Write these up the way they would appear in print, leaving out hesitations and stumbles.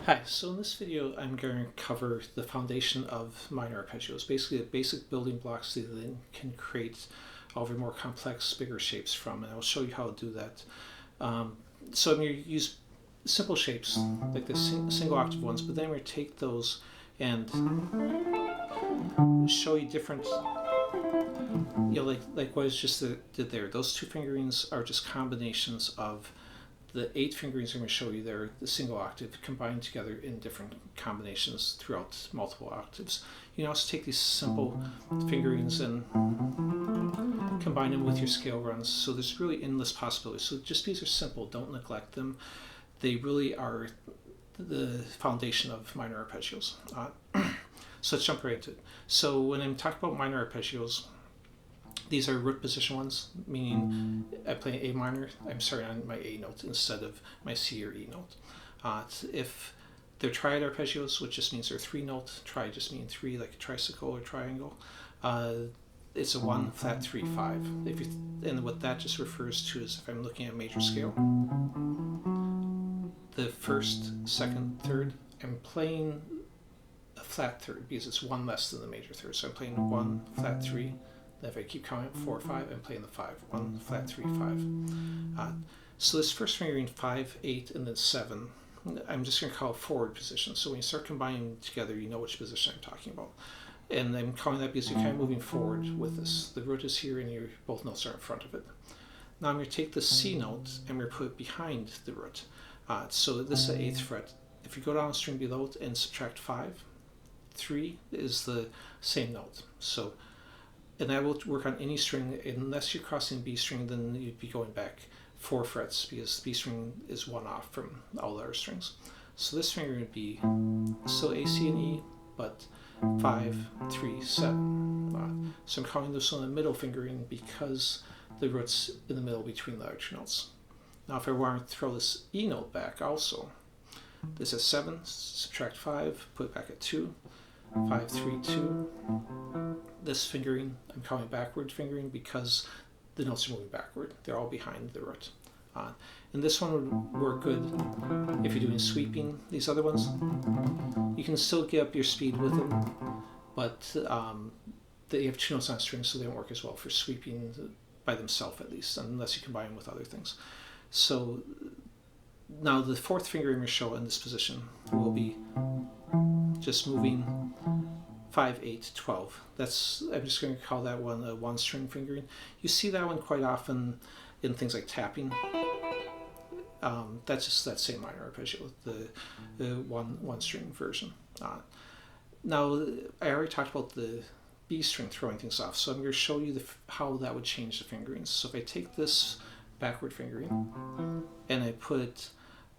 Hi, so in this video I'm going to cover the foundation of minor arpeggios, basically the basic building blocks that you then can create all of your more complex, bigger shapes from, and I'll show you how to do that. So I'm going to use simple shapes, like the single octave ones, but then I'm going to take those and show you different, like what I just did there. Those two fingerings are just combinations of the 8 fingerings I'm going to show you there, the single octave, combined together in different combinations throughout multiple octaves. You can also take these simple fingerings and combine them with your scale runs. So there's really endless possibilities. So just these are simple, don't neglect them. They really are the foundation of minor arpeggios. So let's jump right into it. So when I'm talking about minor arpeggios, these are root position ones, meaning I play A minor, on my A note instead of my C or E note. If they're triad arpeggios, which just means they're 3-note, triad just means 3, like a tricycle or triangle, it's a 1, flat 3, 5. And what that just refers to is if I'm looking at major scale, the first, second, third, I'm playing a flat third because it's 1 less than the major third. So I'm playing 1, flat 3. If I keep counting 4, 5, I'm playing the 5. 1, flat 3, 5. So this first fingering 5, 8, and then 7, I'm just going to call it forward position. So when you start combining together, you know which position I'm talking about. And I'm calling that because you're kind of moving forward with this. The root is here and both notes are in front of it. Now I'm going to take the C note and I'm going to put it behind the root. So this is the 8th fret. If you go down a string below it and subtract 5, 3 is the same note. And that will work on any string. Unless you're crossing B string, then you'd be going back 4 frets because B string is 1 off from all the other strings. So this finger would be still A, C, and E, but 5, 3, 7. So I'm calling this one the middle fingering because the root's in the middle between the other two notes. Now if I want to throw this E note back also, this is 7, subtract 5, put it back at 2, 5, 3, 2. This fingering, I'm calling backward fingering because the notes are moving backward. They're all behind the root. And this one would work good if you're doing sweeping. These other ones, you can still get up your speed with them, but they have 2 notes on a string, so they don't work as well for sweeping by themselves at least, unless you combine them with other things. So now the 4th finger I'm going to show in this position will be just moving 5, 8, 12. I'm just going to call that one a 1-string fingering. You see that one quite often in things like tapping. That's just that same minor arpeggio, the one-string version. Now, I already talked about the B string throwing things off, so I'm going to show you how that would change the fingerings. So if I take this backward fingering and I put it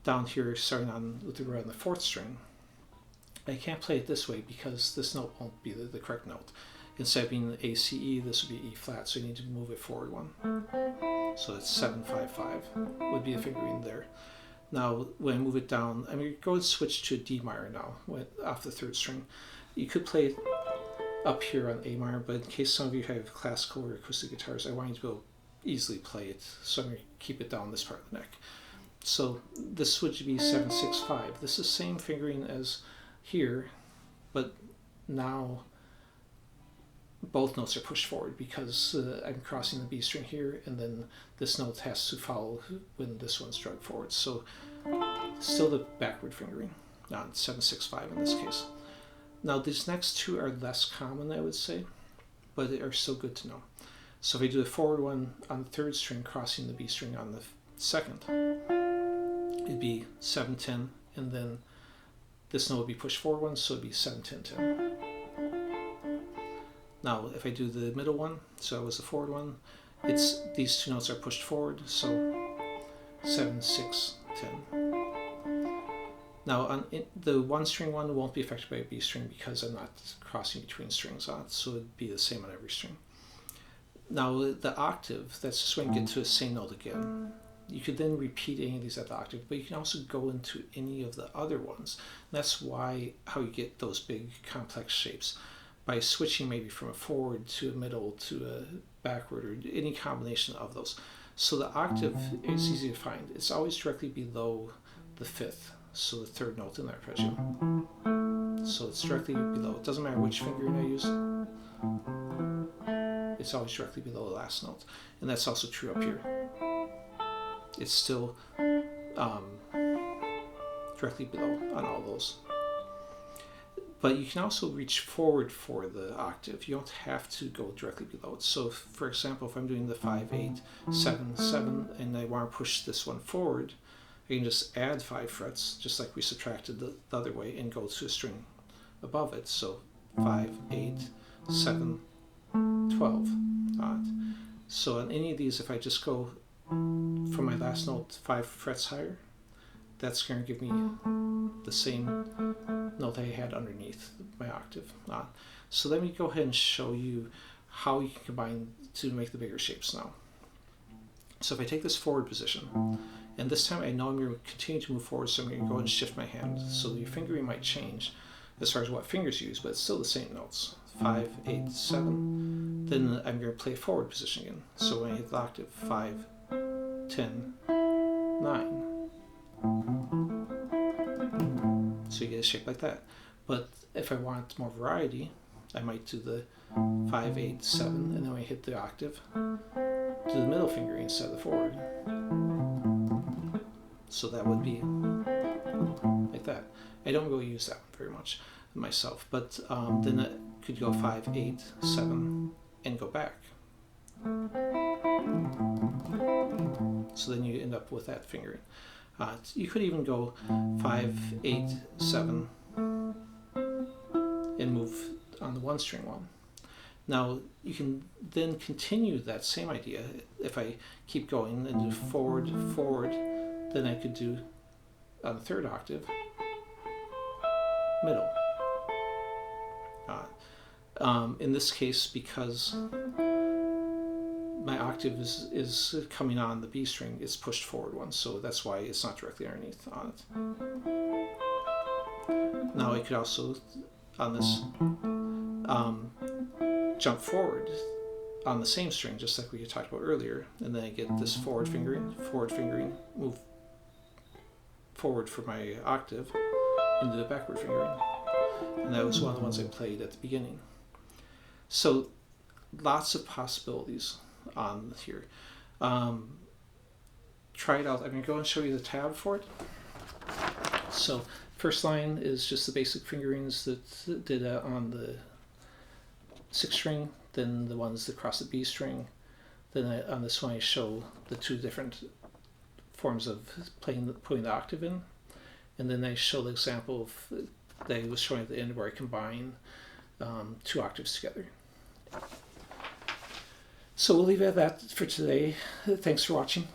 down here starting on with the root on the 4th string, I can't play it this way because this note won't be the correct note. Instead of being A, C, E, this would be E flat, so you need to move it forward 1. So it's 7, 5, 5 would be the fingering there. Now, when I move it down, I'm going to go and switch to D minor now, off the 3rd string. You could play it up here on A minor, but in case some of you have classical or acoustic guitars, I want you to be able to easily play it, so I'm going to keep it down this part of the neck. So this would be 7, 6, 5. This is the same fingering as here, but now both notes are pushed forward because I'm crossing the B string here, and then this note has to follow when this one's dragged forward. So still the backward fingering, not 7, 6, 5 in this case. Now these next two are less common, I would say, but they are still good to know. So if I do the forward one on the 3rd string, crossing the B string on the 2nd, it'd be 7, 10, and then this note would be pushed forward 1, so it'd be 7, 10, 10. Now, if I do the middle one, so it was the forward one, these 2 notes are pushed forward, so 7, 6, 10. Now, the 1-string one won't be affected by a B string because I'm not crossing between strings on it, so it'd be the same on every string. Now, the octave, that's just when you get to the same note again. You could then repeat any of these at the octave, but you can also go into any of the other ones. And that's how you get those big complex shapes, by switching maybe from a forward to a middle to a backward, or any combination of those. So the octave is easy to find. It's always directly below the 5th. so the third note in the arpeggio. So it's directly below. It doesn't matter which fingering I use. It's always directly below the last note. And that's also true up here. It's still directly below on all those. But you can also reach forward for the octave. You don't have to go directly below it. So for example, if I'm doing the 5, 8, 7, 7, and I want to push this one forward, I can just add 5 frets, just like we subtracted the other way, and go to a string above it. So 5, 8, 7, 12. So on any of these, if I just go from my last note 5 frets higher, that's going to give me the same note I had underneath my octave. So let me go ahead and show you how you can combine to make the bigger shapes now. So if I take this forward position, and this time I know I'm going to continue to move forward, so I'm going to go and shift my hand. So your fingering might change as far as what fingers you use, but it's still the same notes. 5, 8, 7. Then I'm going to play forward position again. So when I hit the octave, 5, 10, 9. So you get a shape like that. But if I want more variety, I might do the 5, 8, 7, and then when I hit the octave, do the middle finger instead of the forward. So that would be like that. I don't really use that one very much myself, but then I could go 5, 8, 7, and go back. So then you end up with that fingering. You could even go 5, 8, 7, and move on the one string one. Now you can then continue that same idea. If I keep going and do forward, forward, then I could do on the third octave, middle. In this case, because my octave is coming on the B string, it's pushed forward one, so that's why it's not directly underneath on it. Now I could also, on this, jump forward on the same string, just like we talked about earlier, and then I get this forward fingering, move forward for my octave, into the backward fingering. And that was one of the ones I played at the beginning. So lots of possibilities on here. Try it out. I'm going to go and show you the tab for it. So first line is just the basic fingerings that did on the 6th string, then the ones that cross the B string. Then on this one I show the 2 different forms of putting the octave in. And then I show the example of, that I was showing at the end where I combine 2 octaves together. So we'll leave it at that for today. Thanks for watching.